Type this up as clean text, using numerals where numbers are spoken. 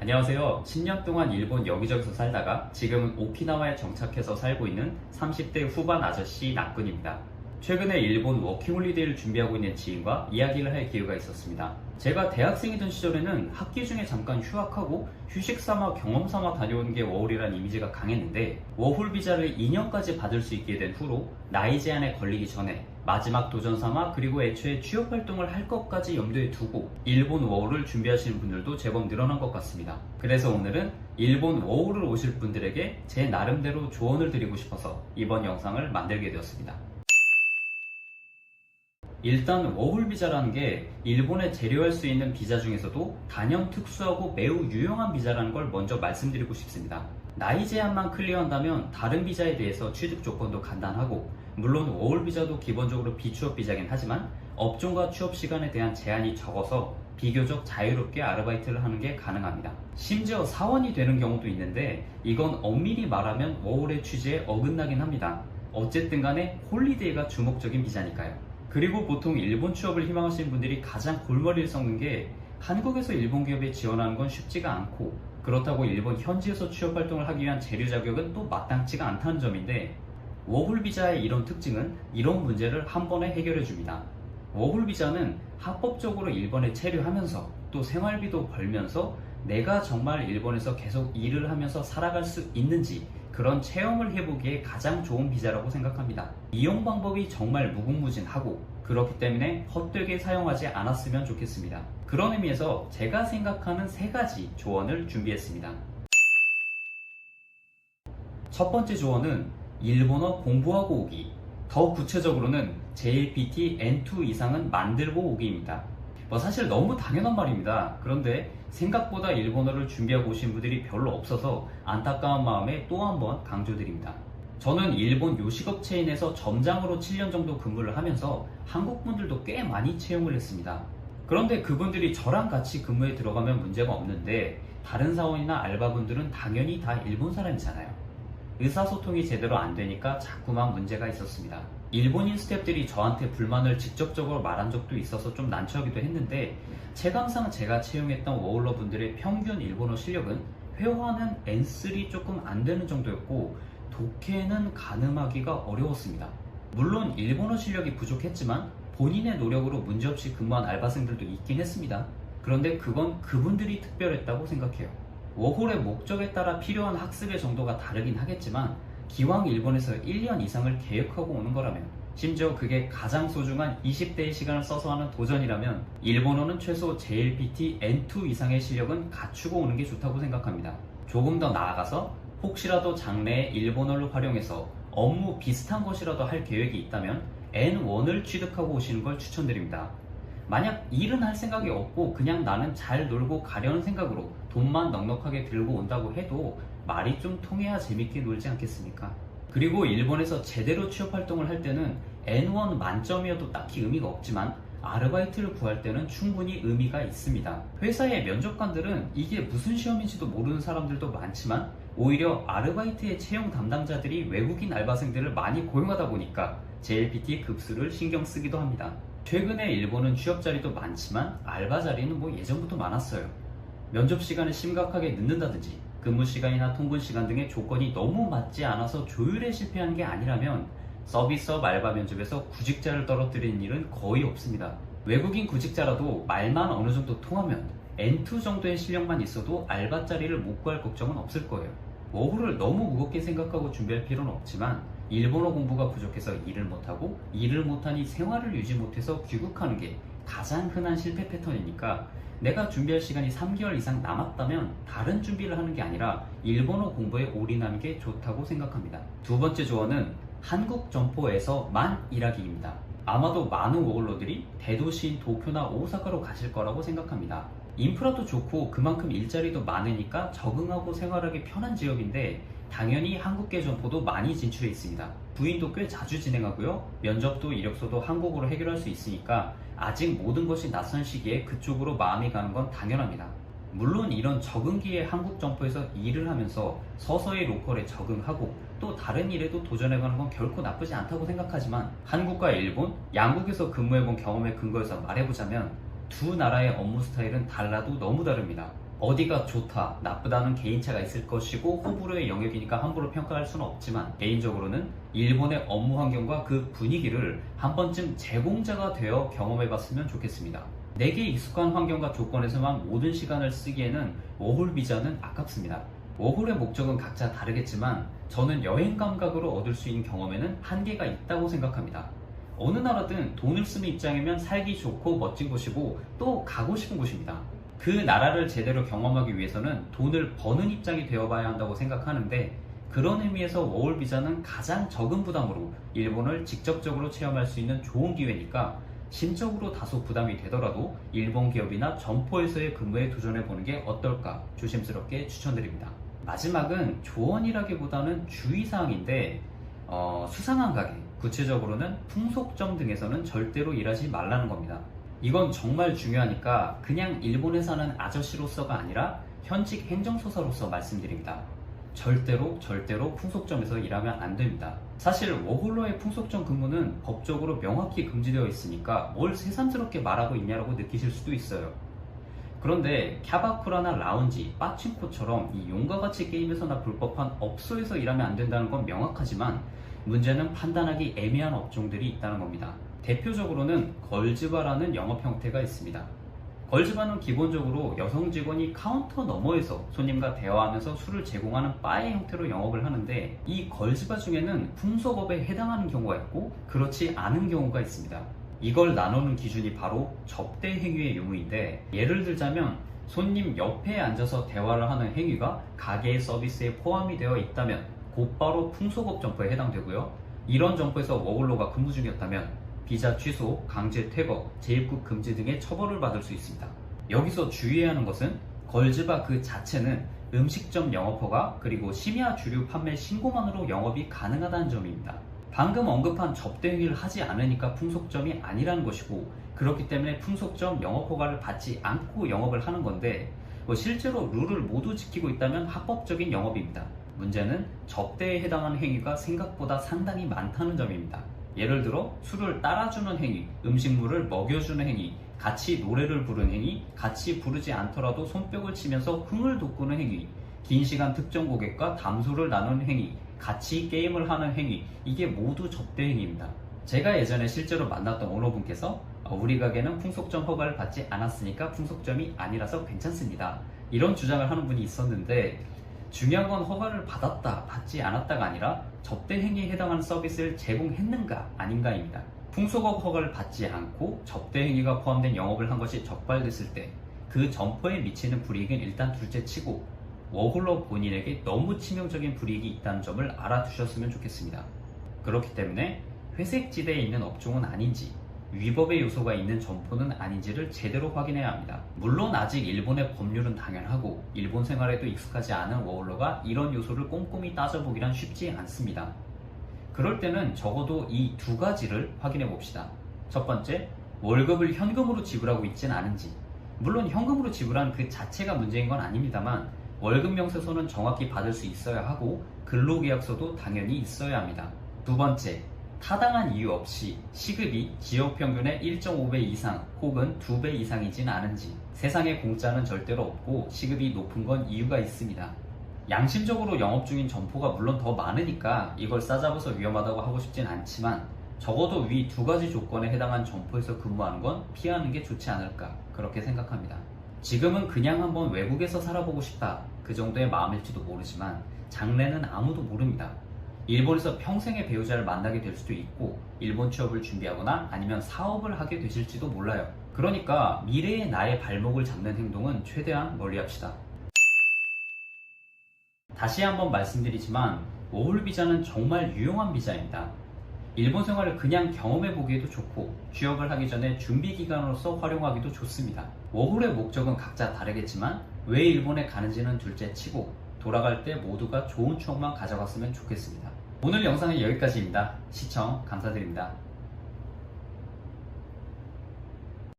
안녕하세요. 10년 동안 일본 여기저기서 살다가 지금은 오키나와에 정착해서 살고 있는 30대 후반 아저씨 낙근입니다. 최근에 일본 워킹홀리데이를 준비하고 있는 지인과 이야기를 할 기회가 있었습니다. 제가 대학생이던 시절에는 학기 중에 잠깐 휴학하고 휴식 삼아 경험 삼아 다녀오는 게 워홀이란 이미지가 강했는데, 워홀 비자를 2년까지 받을 수 있게 된 후로 나이 제한에 걸리기 전에 마지막 도전 삼아 그리고 애초에 취업 활동을 할 것까지 염두에 두고 일본 워홀을 준비하시는 분들도 제법 늘어난 것 같습니다. 그래서 오늘은 일본 워홀을 오실 분들에게 제 나름대로 조언을 드리고 싶어서 이번 영상을 만들게 되었습니다. 일단 워홀 비자라는 게 일본에 재료할 수 있는 비자 중에서도 단연 특수하고 매우 유용한 비자라는 걸 먼저 말씀드리고 싶습니다. 나이 제한만 클리어한다면 다른 비자에 대해서 취득 조건도 간단하고, 물론 워홀 비자도 기본적으로 비취업 비자긴 하지만 업종과 취업 시간에 대한 제한이 적어서 비교적 자유롭게 아르바이트를 하는 게 가능합니다. 심지어 사원이 되는 경우도 있는데, 이건 엄밀히 말하면 워홀의 취지에 어긋나긴 합니다. 어쨌든 간에 홀리데이가 주목적인 비자니까요. 그리고 보통 일본 취업을 희망하시는 분들이 가장 골머리를 썩는 게, 한국에서 일본 기업에 지원하는 건 쉽지가 않고, 그렇다고 일본 현지에서 취업 활동을 하기 위한 재료 자격은 또 마땅치가 않다는 점인데, 워홀 비자의 이런 특징은 이런 문제를 한 번에 해결해 줍니다. 워홀 비자는 합법적으로 일본에 체류하면서 또 생활비도 벌면서 내가 정말 일본에서 계속 일을 하면서 살아갈 수 있는지 그런 체험을 해보기에 가장 좋은 비자라고 생각합니다. 이용 방법이 정말 무궁무진하고, 그렇기 때문에 헛되게 사용하지 않았으면 좋겠습니다. 그런 의미에서 제가 생각하는 3가지 조언을 준비했습니다. 첫 번째 조언은 일본어 공부하고 오기, 더 구체적으로는 JLPT N2 이상은 만들고 오기입니다. 사실 너무 당연한 말입니다. 그런데 생각보다 일본어를 준비하고 오신 분들이 별로 없어서 안타까운 마음에 또 한 번 강조드립니다. 저는 일본 요식업 체인에서 점장으로 7년 정도 근무를 하면서 한국 분들도 꽤 많이 채용을 했습니다. 그런데 그분들이 저랑 같이 근무에 들어가면 문제가 없는데, 다른 사원이나 알바분들은 당연히 다 일본 사람이잖아요. 의사소통이 제대로 안 되니까 자꾸만 문제가 있었습니다. 일본인 스태프들이 저한테 불만을 직접적으로 말한 적도 있어서 좀 난처하기도 했는데, 체감상 제가 채용했던 워홀러 분들의 평균 일본어 실력은 회화는 N3 조금 안 되는 정도였고, 독해는 가늠하기가 어려웠습니다. 물론 일본어 실력이 부족했지만 본인의 노력으로 문제없이 근무한 알바생들도 있긴 했습니다. 그런데 그건 그분들이 특별했다고 생각해요. 워홀의 목적에 따라 필요한 학습의 정도가 다르긴 하겠지만, 기왕 일본에서 1년 이상을 계획하고 오는 거라면, 심지어 그게 가장 소중한 20대의 시간을 써서 하는 도전이라면, 일본어는 최소 JLPT N2 이상의 실력은 갖추고 오는 게 좋다고 생각합니다. 조금 더 나아가서 혹시라도 장래에 일본어를 활용해서 업무 비슷한 것이라도 할 계획이 있다면 N1을 취득하고 오시는 걸 추천드립니다. 만약 일은 할 생각이 없고 그냥 나는 잘 놀고 가려는 생각으로 돈만 넉넉하게 들고 온다고 해도 말이 좀 통해야 재밌게 놀지 않겠습니까? 그리고 일본에서 제대로 취업 활동을 할 때는 N1 만점이어도 딱히 의미가 없지만, 아르바이트를 구할 때는 충분히 의미가 있습니다. 회사의 면접관들은 이게 무슨 시험인지도 모르는 사람들도 많지만, 오히려 아르바이트의 채용 담당자들이 외국인 알바생들을 많이 고용하다 보니까 JLPT 급수를 신경 쓰기도 합니다. 최근에 일본은 취업 자리도 많지만 알바 자리는 예전부터 많았어요. 면접 시간을 심각하게 늦는다든지 근무 시간이나 통근 시간 등의 조건이 너무 맞지 않아서 조율에 실패한 게 아니라면 서비스업 알바 면접에서 구직자를 떨어뜨리는 일은 거의 없습니다. 외국인 구직자라도 말만 어느 정도 통하면 N2 정도의 실력만 있어도 알바 자리를 못 구할 걱정은 없을 거예요. 워홀을 너무 무겁게 생각하고 준비할 필요는 없지만, 일본어 공부가 부족해서 일을 못하고, 일을 못하니 생활을 유지 못해서 귀국하는 게 가장 흔한 실패 패턴이니까, 내가 준비할 시간이 3개월 이상 남았다면 다른 준비를 하는 게 아니라 일본어 공부에 올인하는 게 좋다고 생각합니다. 두 번째 조언은 한국 점포에서만 일하기입니다. 아마도 많은 워홀러들이 대도시인 도쿄나 오사카로 가실 거라고 생각합니다. 인프라도 좋고 그만큼 일자리도 많으니까 적응하고 생활하기 편한 지역인데, 당연히 한국계 점포도 많이 진출해 있습니다. 부인도 꽤 자주 진행하고요. 면접도 이력서도 한국어로 해결할 수 있으니까 아직 모든 것이 낯선 시기에 그쪽으로 마음이 가는 건 당연합니다. 물론 이런 적응기에 한국 점포에서 일을 하면서 서서히 로컬에 적응하고 또 다른 일에도 도전해가는 건 결코 나쁘지 않다고 생각하지만, 한국과 일본, 양국에서 근무해본 경험에 근거해서 말해보자면 두 나라의 업무 스타일은 달라도 너무 다릅니다. 어디가 좋다, 나쁘다는 개인차가 있을 것이고 호불호의 영역이니까 함부로 평가할 수는 없지만 개인적으로는 일본의 업무 환경과 그 분위기를 한 번쯤 제공자가 되어 경험해봤으면 좋겠습니다. 내게 익숙한 환경과 조건에서만 모든 시간을 쓰기에는 워홀 비자는 아깝습니다. 워홀의 목적은 각자 다르겠지만 저는 여행 감각으로 얻을 수 있는 경험에는 한계가 있다고 생각합니다. 어느 나라든 돈을 쓰는 입장이면 살기 좋고 멋진 곳이고 또 가고 싶은 곳입니다. 그 나라를 제대로 경험하기 위해서는 돈을 버는 입장이 되어봐야 한다고 생각하는데 그런 의미에서 워홀 비자는 가장 적은 부담으로 일본을 직접적으로 체험할 수 있는 좋은 기회니까 심적으로 다소 부담이 되더라도 일본 기업이나 점포에서의 근무에 도전해보는 게 어떨까 조심스럽게 추천드립니다. 마지막은 조언이라기보다는 주의사항인데 수상한 가게, 구체적으로는 풍속점 등에서는 절대로 일하지 말라는 겁니다. 이건 정말 중요하니까 그냥 일본에 사는 아저씨로서가 아니라 현직 행정소사로서 말씀드립니다. 절대로 풍속점에서 일하면 안 됩니다. 사실 워홀로의 풍속점 근무는 법적으로 명확히 금지되어 있으니까 뭘 새삼스럽게 말하고 있냐라고 느끼실 수도 있어요. 그런데 캬바쿠라나 라운지, 빠친코처럼 이 용과 같이 게임에서나 불법한 업소에서 일하면 안 된다는 건 명확하지만 문제는 판단하기 애매한 업종들이 있다는 겁니다. 대표적으로는 걸즈바라는 영업 형태가 있습니다. 걸즈바는 기본적으로 여성 직원이 카운터 너머에서 손님과 대화하면서 술을 제공하는 바의 형태로 영업을 하는데 이 걸즈바 중에는 풍속업에 해당하는 경우가 있고 그렇지 않은 경우가 있습니다. 이걸 나누는 기준이 바로 접대 행위의 유무인데 예를 들자면 손님 옆에 앉아서 대화를 하는 행위가 가게의 서비스에 포함이 되어 있다면 곧바로 풍속업 점포에 해당되고요. 이런 점포에서 워홀로가 근무 중이었다면 비자 취소, 강제 퇴거, 재입국 금지 등의 처벌을 받을 수 있습니다. 여기서 주의해야 하는 것은 걸즈바 그 자체는 음식점 영업허가 그리고 심야 주류 판매 신고만으로 영업이 가능하다는 점입니다. 방금 언급한 접대 행위를 하지 않으니까 풍속점이 아니라는 것이고 그렇기 때문에 풍속점 영업허가를 받지 않고 영업을 하는 건데 실제로 룰을 모두 지키고 있다면 합법적인 영업입니다. 문제는 접대에 해당하는 행위가 생각보다 상당히 많다는 점입니다. 예를 들어 술을 따라주는 행위, 음식물을 먹여주는 행위, 같이 노래를 부르는 행위, 같이 부르지 않더라도 손뼉을 치면서 흥을 돋구는 행위, 긴 시간 특정 고객과 담소를 나누는 행위, 같이 게임을 하는 행위, 이게 모두 접대 행위입니다. 제가 예전에 실제로 만났던 오너분께서 우리 가게는 풍속점 허가를 받지 않았으니까 풍속점이 아니라서 괜찮습니다. 이런 주장을 하는 분이 있었는데 중요한 건 허가를 받았다, 받지 않았다가 아니라 접대 행위에 해당하는 서비스를 제공했는가 아닌가입니다. 풍속업 허가를 받지 않고 접대 행위가 포함된 영업을 한 것이 적발됐을 때 그 점포에 미치는 불이익은 일단 둘째치고 워홀로 본인에게 너무 치명적인 불이익이 있다는 점을 알아두셨으면 좋겠습니다. 그렇기 때문에 회색지대에 있는 업종은 아닌지 위법의 요소가 있는 점포는 아닌지를 제대로 확인해야 합니다. 물론 아직 일본의 법률은 당연하고 일본 생활에도 익숙하지 않은 워홀러가 이런 요소를 꼼꼼히 따져보기란 쉽지 않습니다. 그럴 때는 적어도 이 두 가지를 확인해 봅시다. 첫 번째, 월급을 현금으로 지불하고 있진 않은지. 물론 현금으로 지불한 그 자체가 문제인 건 아닙니다만 월급 명세서는 정확히 받을 수 있어야 하고 근로계약서도 당연히 있어야 합니다. 두 번째, 타당한 이유 없이 시급이 지역 평균의 1.5배 이상 혹은 2배 이상이진 않은지. 세상에 공짜는 절대로 없고 시급이 높은 건 이유가 있습니다. 양심적으로 영업 중인 점포가 물론 더 많으니까 이걸 싸잡아서 위험하다고 하고 싶진 않지만 적어도 위 두 가지 조건에 해당한 점포에서 근무하는 건 피하는 게 좋지 않을까 그렇게 생각합니다. 지금은 그냥 한번 외국에서 살아보고 싶다 그 정도의 마음일지도 모르지만 장래는 아무도 모릅니다. 일본에서 평생의 배우자를 만나게 될 수도 있고 일본 취업을 준비하거나 아니면 사업을 하게 되실지도 몰라요. 그러니까 미래의 나의 발목을 잡는 행동은 최대한 멀리합시다. 다시 한번 말씀드리지만 워홀 비자는 정말 유용한 비자입니다. 일본 생활을 그냥 경험해보기에도 좋고 취업을 하기 전에 준비기간으로서 활용하기도 좋습니다. 워홀의 목적은 각자 다르겠지만 왜 일본에 가는지는 둘째치고 돌아갈 때 모두가 좋은 추억만 가져갔으면 좋겠습니다. 오늘 영상은 여기까지입니다. 시청 감사드립니다.